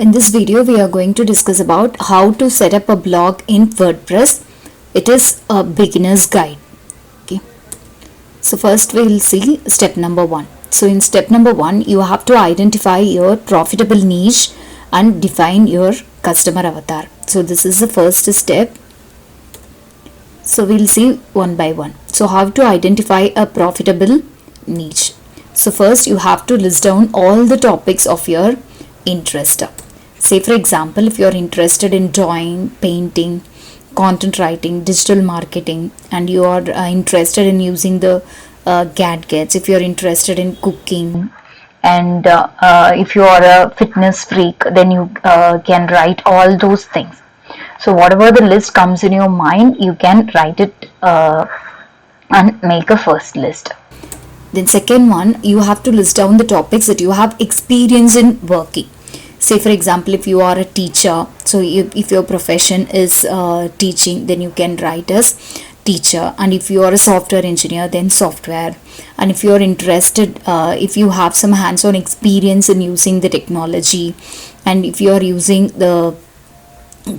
In this video, we are going to discuss about how to set up a blog in WordPress. It is a beginner's guide. Okay. So first we will see step number 1. So in step number 1, you have to identify your profitable niche and define your customer avatar. So this is the first step. So we'll see one by one. So how to identify a profitable niche. So first you have to list down all the topics of your interest. Say for example, if you're interested in drawing, painting, content writing, digital marketing, and you are interested in using the gadgets, if you're interested in cooking, and if you are a fitness freak, then you can write all those things. So whatever the list comes in your mind, you can write it and make a first list. Then second one, you have to list down the topics that you have experience in working. Say for example, if you are a teacher, so if your profession is teaching, then you can write as teacher. And if you are a software engineer, then software. And if you are interested, if you have some hands-on experience in using the technology, and if you are using the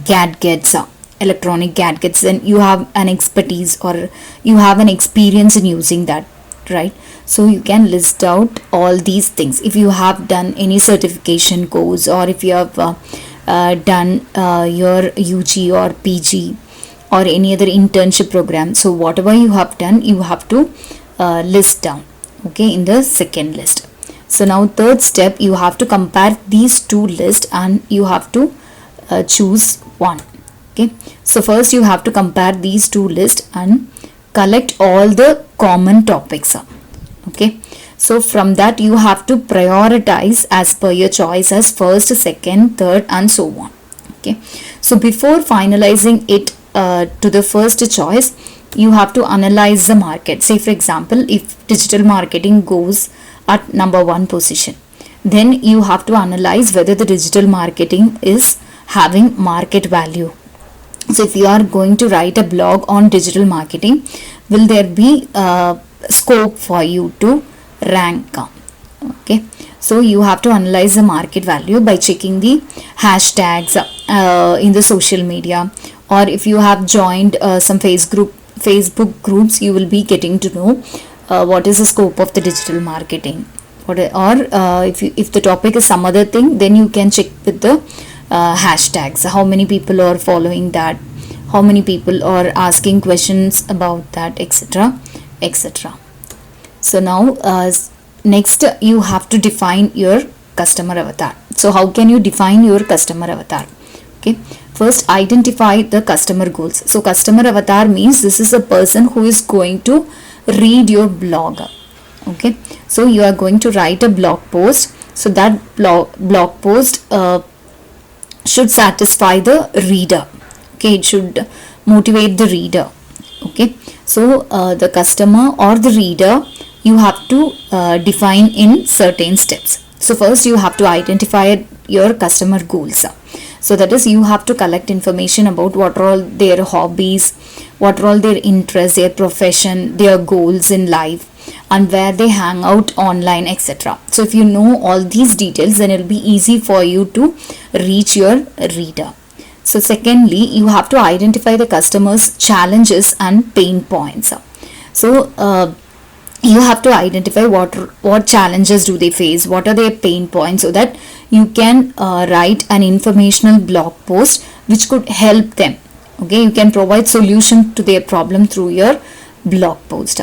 gadgets, electronic gadgets, then you have an expertise or you have an experience in using that, right? So you can list out all these things. If you have done any certification course, or if you have done your UG or PG or any other internship program, so whatever you have done, you have to list down, okay, in the second list. So now third step, you have to compare these two lists and you have to choose one. Okay, so first you have to compare these two lists and collect all the common topics. Okay, so from that you have to prioritize as per your choice as first, second, third, and so on. Okay, so before finalizing it to the first choice, you have to analyze the market. Say for example, if digital marketing goes at number 1 position, then you have to analyze whether the digital marketing is having market value. So if you are going to write a blog on digital marketing, will there be scope for you to rank? Okay, so you have to analyze the market value by checking the hashtags in the social media, or if you have joined some Facebook groups, you will be getting to know what is the scope of the digital marketing. Or if the topic is some other thing, then you can check with the hashtags, how many people are following that, how many people are asking questions about that, etc, etc. So now next you have to define your customer avatar. So how can you define your customer avatar? Okay, first identify the customer goals. So customer avatar means this is a person who is going to read your blog. Okay, so you are going to write a blog post, so that blog post should satisfy the reader. Okay, it should motivate the reader. Okay, so the customer or the reader you have to define in certain steps. So first you have to identify your customer goals. So that is, you have to collect information about what are all their hobbies, what are all their interests, their profession, their goals in life, and where they hang out online, etc. So if you know all these details, then it will be easy for you to reach your reader. So secondly, you have to identify the customer's challenges and pain points. So you have to identify what challenges do they face, what are their pain points, so that you can write an informational blog post which could help them. Okay, you can provide solution to their problem through your blog post.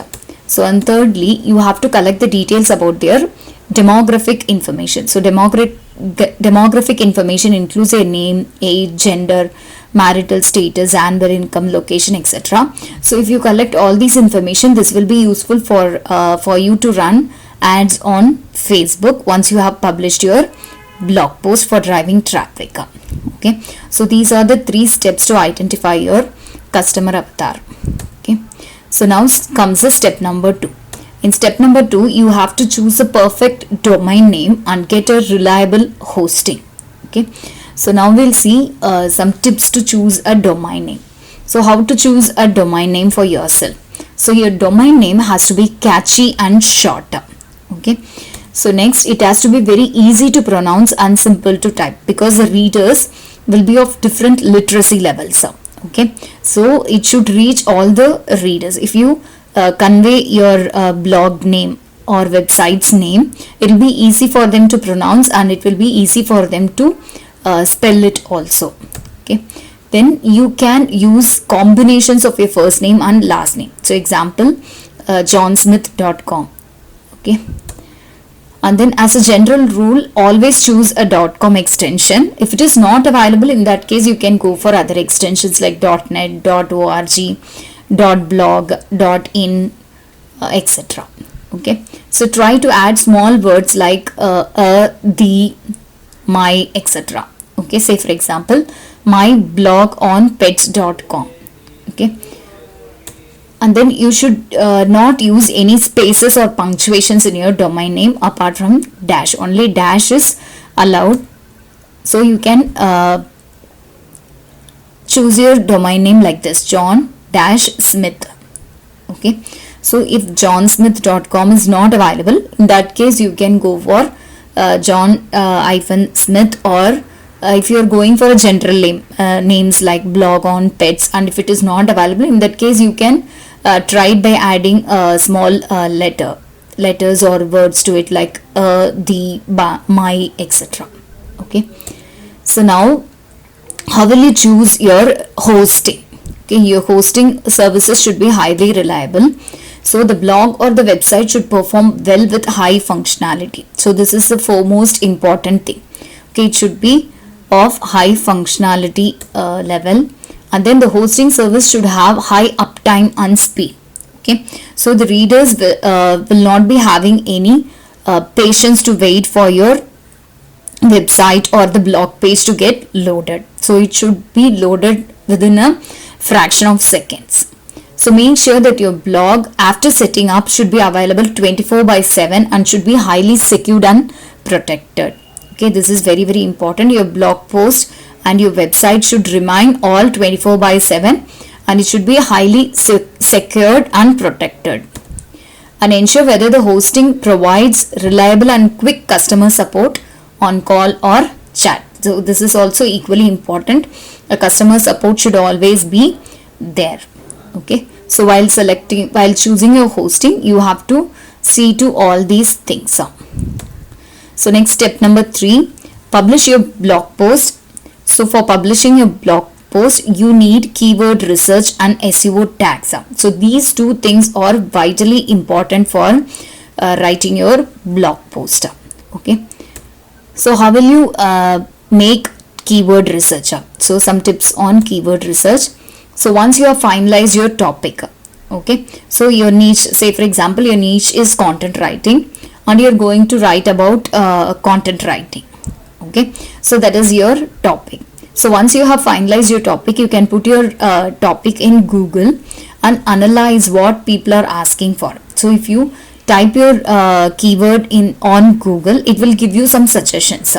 So and thirdly, you have to collect the details about their demographic information. So demographic information includes their name, age, gender, marital status, and their income, location, etc. So if you collect all these information, this will be useful for you to run ads on Facebook once you have published your blog post for driving traffic. Okay, so these are the 3 steps to identify your customer avatar. Okay, so now comes the step number 2. In step number 2, you have to choose a perfect domain name and get a reliable hosting. Okay, so now we'll see some tips to choose a domain name. So how to choose a domain name for yourself? So your domain name has to be catchy and short. Okay, So next, it has to be very easy to pronounce and simple to type, because the readers will be of different literacy levels. Okay, so it should reach all the readers. If you convey your blog name or website's name, it will be easy for them to pronounce, and it will be easy for them to spell it also. Okay, then you can use combinations of your first name and last name. So example, johnsmith.com. Okay, and then as a general rule, always choose a .com extension. If it is not available, in that case you can go for other extensions like .net, .org, .blog, .in, etc. Okay, so try to add small words like the, my, etc. Okay, say for example, my blog on pets.com. Okay, and then you should not use any spaces or punctuations in your domain name apart from dash. Only dash is allowed. So you can choose your domain name like this, John Smith. Okay, so if johnsmith.com is not available, in that case you can go for John-Smith, or if you are going for a general name, names like blog on pets, and if it is not available, in that case you can try it by adding a small letters or words to it, like the, my, etc. Okay, so now how will you choose your hosting? Okay, your hosting services should be highly reliable. So the blog or the website should perform well with high functionality. So this is the foremost important thing. Okay, it should be of high functionality level, and then the hosting service should have high uptime and speed. Okay, so the readers will not be having any patience to wait for your website or the blog page to get loaded. So it should be loaded within a fraction of seconds. So make sure that your blog after setting up should be available 24/7 and should be highly secured and protected. Okay, this is very important. Your blog post and your website should remain all 24/7, and it should be highly secured and protected. And ensure whether the hosting provides reliable and quick customer support on call or chat. So this is also equally important. A customer support should always be there. Okay, so while choosing your hosting, you have to see to all these things. So next, step number 3, publish your blog post. So for publishing your blog post, you need keyword research and SEO tags. So these two things are vitally important for writing your blog post. Okay, so how will you make keyword research? So some tips on keyword research. So once you have finalized your topic, okay, so your niche, say for example your niche is content writing, and you're going to write about content writing. Okay, so that is your topic. So once you have finalized your topic, you can put your topic in Google and analyze what people are asking for. So if you type your keyword in on Google, it will give you some suggestions.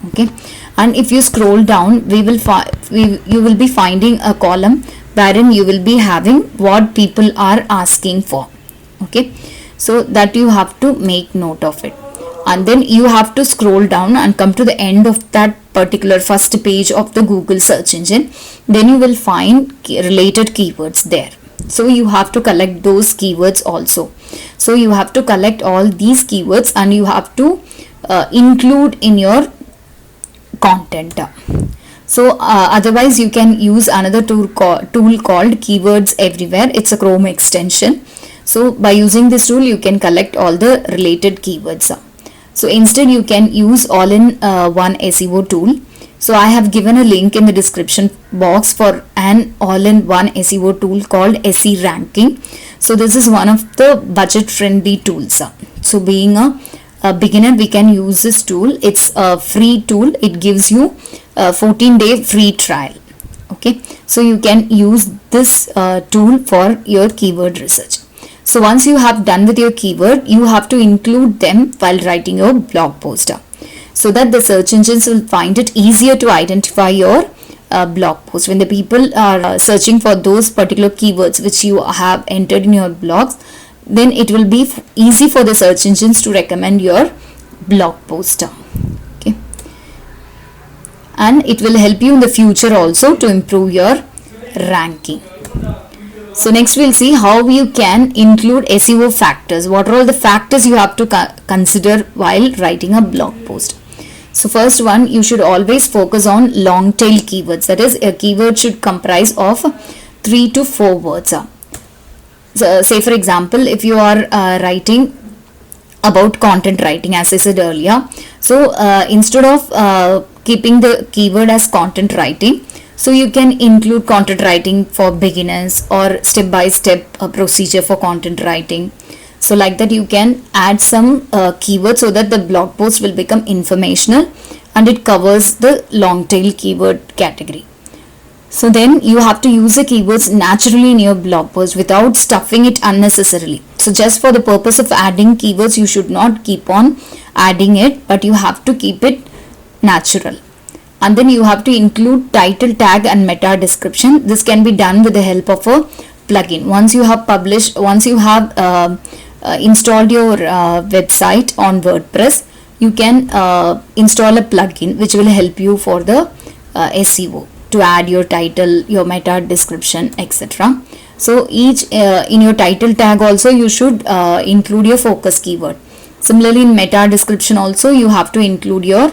Okay, and if you scroll down, you will be finding a column wherein you will be having what people are asking for. Okay, so that you have to make note of it, and then you have to scroll down and come to the end of that particular first page of the Google search engine. Then you will find related keywords there. So you have to collect those keywords also. So you have to collect all these keywords and you have to include in your content. So otherwise you can use another tool called Keywords Everywhere. It's a Chrome extension. So by using this tool, you can collect all the related keywords. So instead you can use all-in-one SEO tool. So I have given a link in the description box for an all-in-one SEO tool called SE Ranking. So this is one of the budget-friendly tools. So being a beginner, we can use this tool. It's a free tool. It gives you a 14-day free trial. Okay, so you can use this tool for your keyword research. So once you have done with your keyword, you have to include them while writing your blog post, so that the search engines will find it easier to identify your blog post. When the people are searching for those particular keywords which you have entered in your blogs, then it will be easy for the search engines to recommend your blog post. Okay, and it will help you in the future also to improve your ranking. So next we'll see how you can include SEO factors. What are all the factors you have to consider while writing a blog post? So first one, you should always focus on long tail keywords. That is, a keyword should comprise of 3 to 4 words. So, say for example, if you are writing about content writing, as I said earlier, so instead of keeping the keyword as content writing, so you can include content writing for beginners or step-by-step procedure for content writing. So like that you can add some keywords so that the blog post will become informational and it covers the long tail keyword category. So then you have to use the keywords naturally in your blog post without stuffing it unnecessarily. So just for the purpose of adding keywords, you should not keep on adding it, but you have to keep it natural. And then you have to include title, tag and meta description. This can be done with the help of a plugin. Once you have installed your website on WordPress, you can install a plugin which will help you for the SEO, to add your title, your meta description, etc. So each in your title tag also you should include your focus keyword. Similarly, in meta description also you have to include your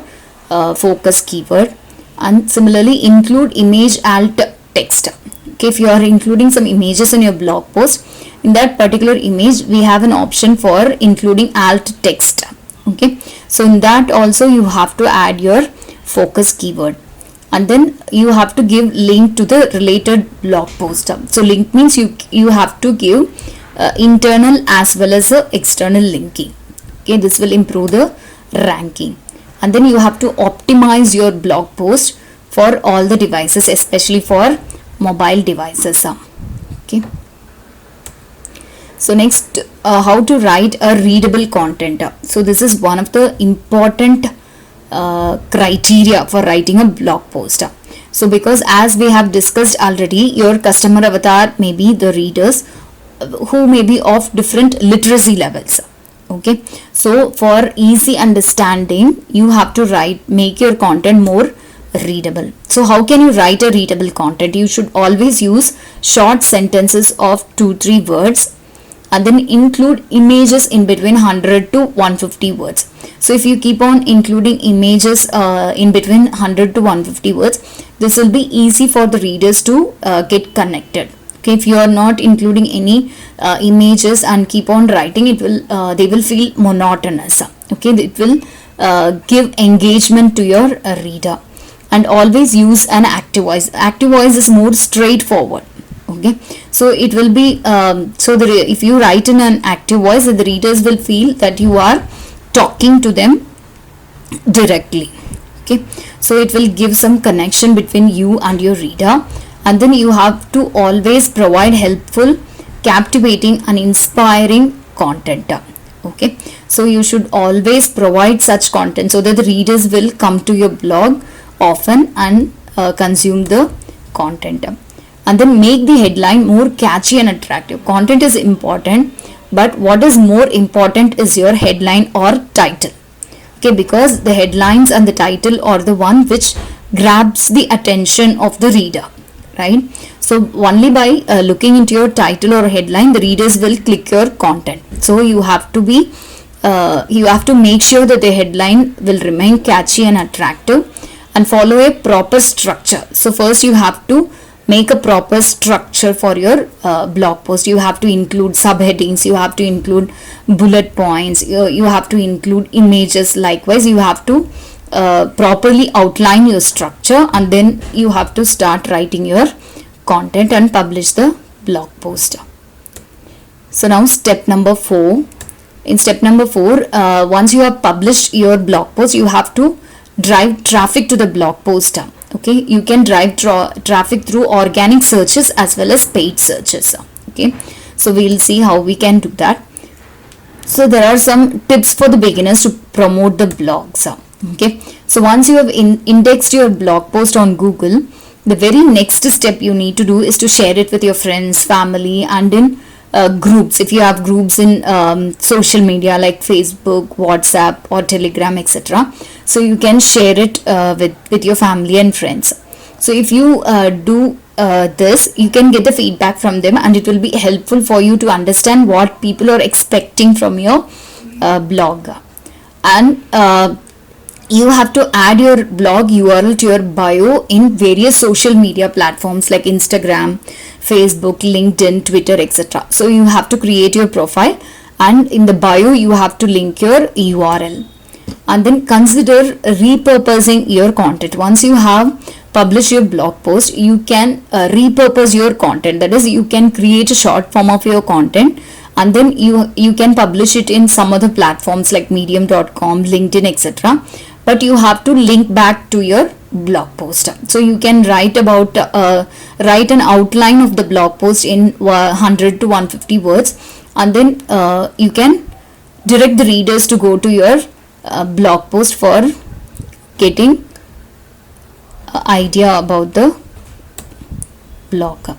focus keyword, and similarly include image alt text. Okay, if you are including some images in your blog post, in that particular image we have an option for including alt text. Okay, so in that also you have to add your focus keyword, and then you have to give link to the related blog post. So link means you have to give internal as well as external linking. Okay, this will improve the ranking. And then you have to optimize your blog post for all the devices, especially for mobile devices. Okay, so next, how to write a readable content. So this is one of the important criteria for writing a blog post. So because as we have discussed already, your customer avatar may be the readers who may be of different literacy levels. Okay, so for easy understanding you have to make your content more readable. So how can you write a readable content? You should always use short sentences of 2-3 words, and then include images in between 100 to 150 words. So if you keep on including images in between 100 to 150 words, this will be easy for the readers to get connected. Okay, if you are not including any images and keep on writing, it will they will feel monotonous. Okay, it will give engagement to your reader. And always use an active voice. Active voice is more straightforward. Okay, so it will be if you write in an active voice, the readers will feel that you are talking to them directly. Okay, so it will give some connection between you and your reader. And then you have to always provide helpful, captivating and inspiring content. Okay, so you should always provide such content so that the readers will come to your blog often and consume the content. And then make the headline more catchy and attractive. Content is important, but what is more important is your headline or title. Okay, because the headlines and the title are the one which grabs the attention of the reader, right? So only by looking into your title or headline, the readers will click your content. So you have to be you have to make sure that the headline will remain catchy and attractive, and follow a proper structure. So first you have to make a proper structure for your blog post. You have to include subheadings, you have to include bullet points, you have to include images. Likewise, you have to properly outline your structure, and then you have to start writing your content and publish the blog post. So now step number 4. In step number 4, once you have published your blog post, you have to drive traffic to the blog post. Okay, you can drive traffic through organic searches as well as paid searches. Okay, so we'll see how we can do that. So there are some tips for the beginners to promote the blogs. Okay, so once you have indexed your blog post on Google, the very next step you need to do is to share it with your friends, family, and in groups, if you have groups in social media like Facebook, WhatsApp or Telegram, etc. So you can share it with your family and friends. So if you do this, you can get the feedback from them, and it will be helpful for you to understand what people are expecting from your blog. And you have to add your blog URL to your bio in various social media platforms like Instagram, Facebook, LinkedIn, Twitter, etc. So you have to create your profile, and in the bio you have to link your URL. And then consider repurposing your content. Once you have published your blog post, you can repurpose your content. That is, you can create a short form of your content, and then you can publish it in some other platforms like medium.com, LinkedIn, etc. But you have to link back to your blog post. So you can write an outline of the blog post in 100 to 150 words, and then you can direct the readers to go to your blog post for getting idea about the blog.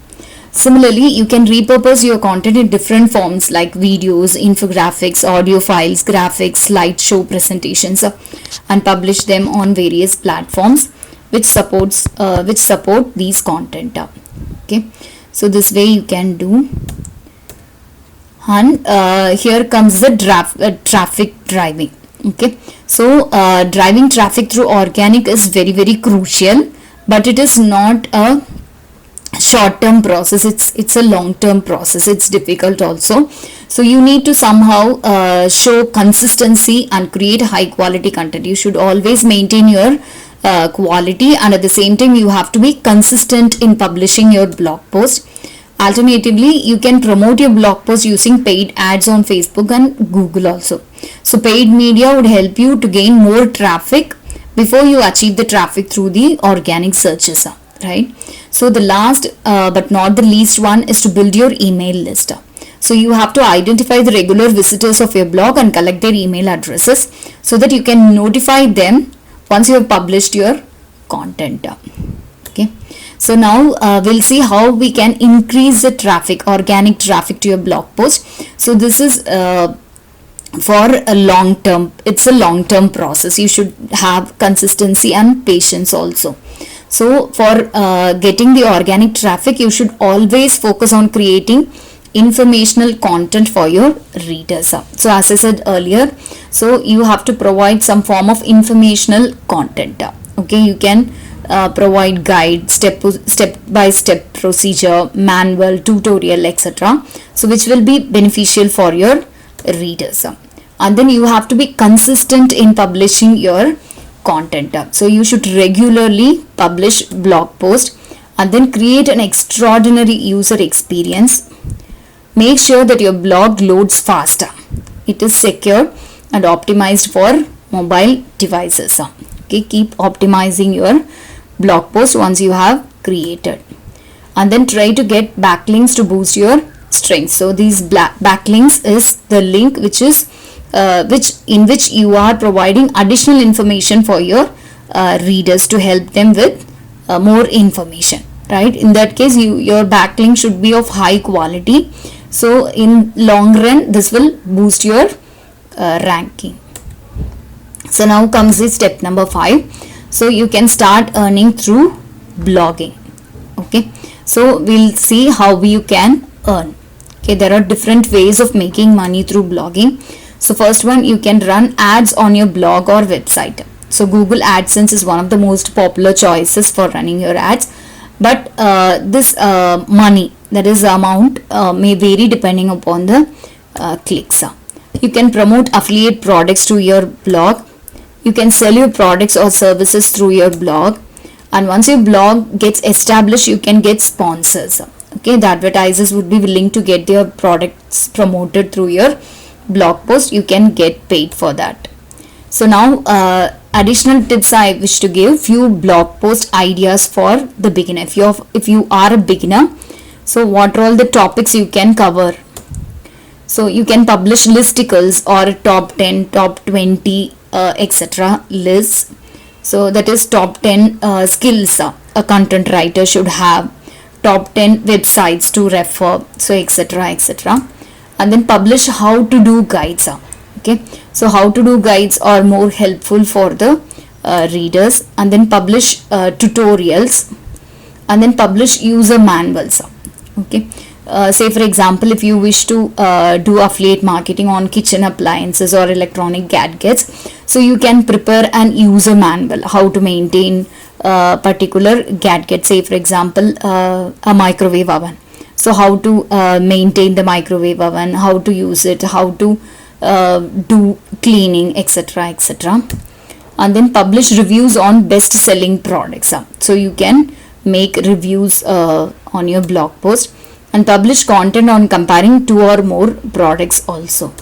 Similarly, you can repurpose your content in different forms like videos, infographics, audio files, graphics, slideshow presentations, and publish them on various platforms which support these content. Okay, so this way you can do. And here comes the traffic driving. Okay, so driving traffic through organic is very, very crucial, but it is not a short-term process. It's a long-term process. It's difficult also. So you need to somehow show consistency and create high quality content. You should always maintain your quality, and at the same time you have to be consistent in publishing your blog post. Alternatively, you can promote your blog post using paid ads on Facebook and Google also. So paid media would help you to gain more traffic before you achieve the traffic through the organic searches, right? So the last but not the least one is to build your email list. So you have to identify the regular visitors of your blog and collect their email addresses so that you can notify them once you have published your content. Okay, so now we'll see how we can increase the traffic, organic traffic to your blog post. So this is for a long term. It's a long term process. You should have consistency and patience also. So for getting the organic traffic, you should always focus on creating informational content for your readers. So as I said earlier, so you have to provide some form of informational content. Okay, you can provide guide, step by step procedure, manual, tutorial, etc. So which will be beneficial for your readers. And then you have to be consistent in publishing your content. So you should regularly publish blog post and then create an extraordinary user experience. Make sure that your blog loads faster. It is secure and optimized for mobile devices. Okay, keep optimizing your blog post once you have created, and then try to get backlinks to boost your strength. So these backlinks is the link which is in which you are providing additional information for your readers to help them with more information, right? In that case, your backlink should be of high quality. So in long run, this will boost your ranking. So now comes the step number 5. So you can start earning through blogging. Okay, so we'll see how you can earn. Okay, there are different ways of making money through blogging. So first one, you can run ads on your blog or website. So Google AdSense is one of the most popular choices for running your ads, but this money, that is the amount, may vary depending upon the clicks. You can promote affiliate products to your blog. You can sell your products or services through your blog, and once your blog gets established, you can get sponsors. Okay, the advertisers would be willing to get their products promoted through your blog post. You can get paid for that. So now additional tips I wish to give, few blog post ideas for the beginner. If you are a beginner, so what are all the topics you can cover? So you can publish listicles or top 10, top 20, etc. lists. So that is top 10 skills a content writer should have, top 10 websites to refer, so etc. etc. and then publish how to do guides. Okay, so how to do guides are more helpful for the readers, and then publish tutorials, and then publish user manuals. Okay, say for example, if you wish to do affiliate marketing on kitchen appliances or electronic gadgets, so you can prepare an user manual how to maintain particular gadget. Say for example, a microwave oven, so how to maintain the microwave oven, how to use it, how to do cleaning, etc., etc. And then publish reviews on best selling products. So you can make reviews on your blog post, and publish content on comparing two or more products also.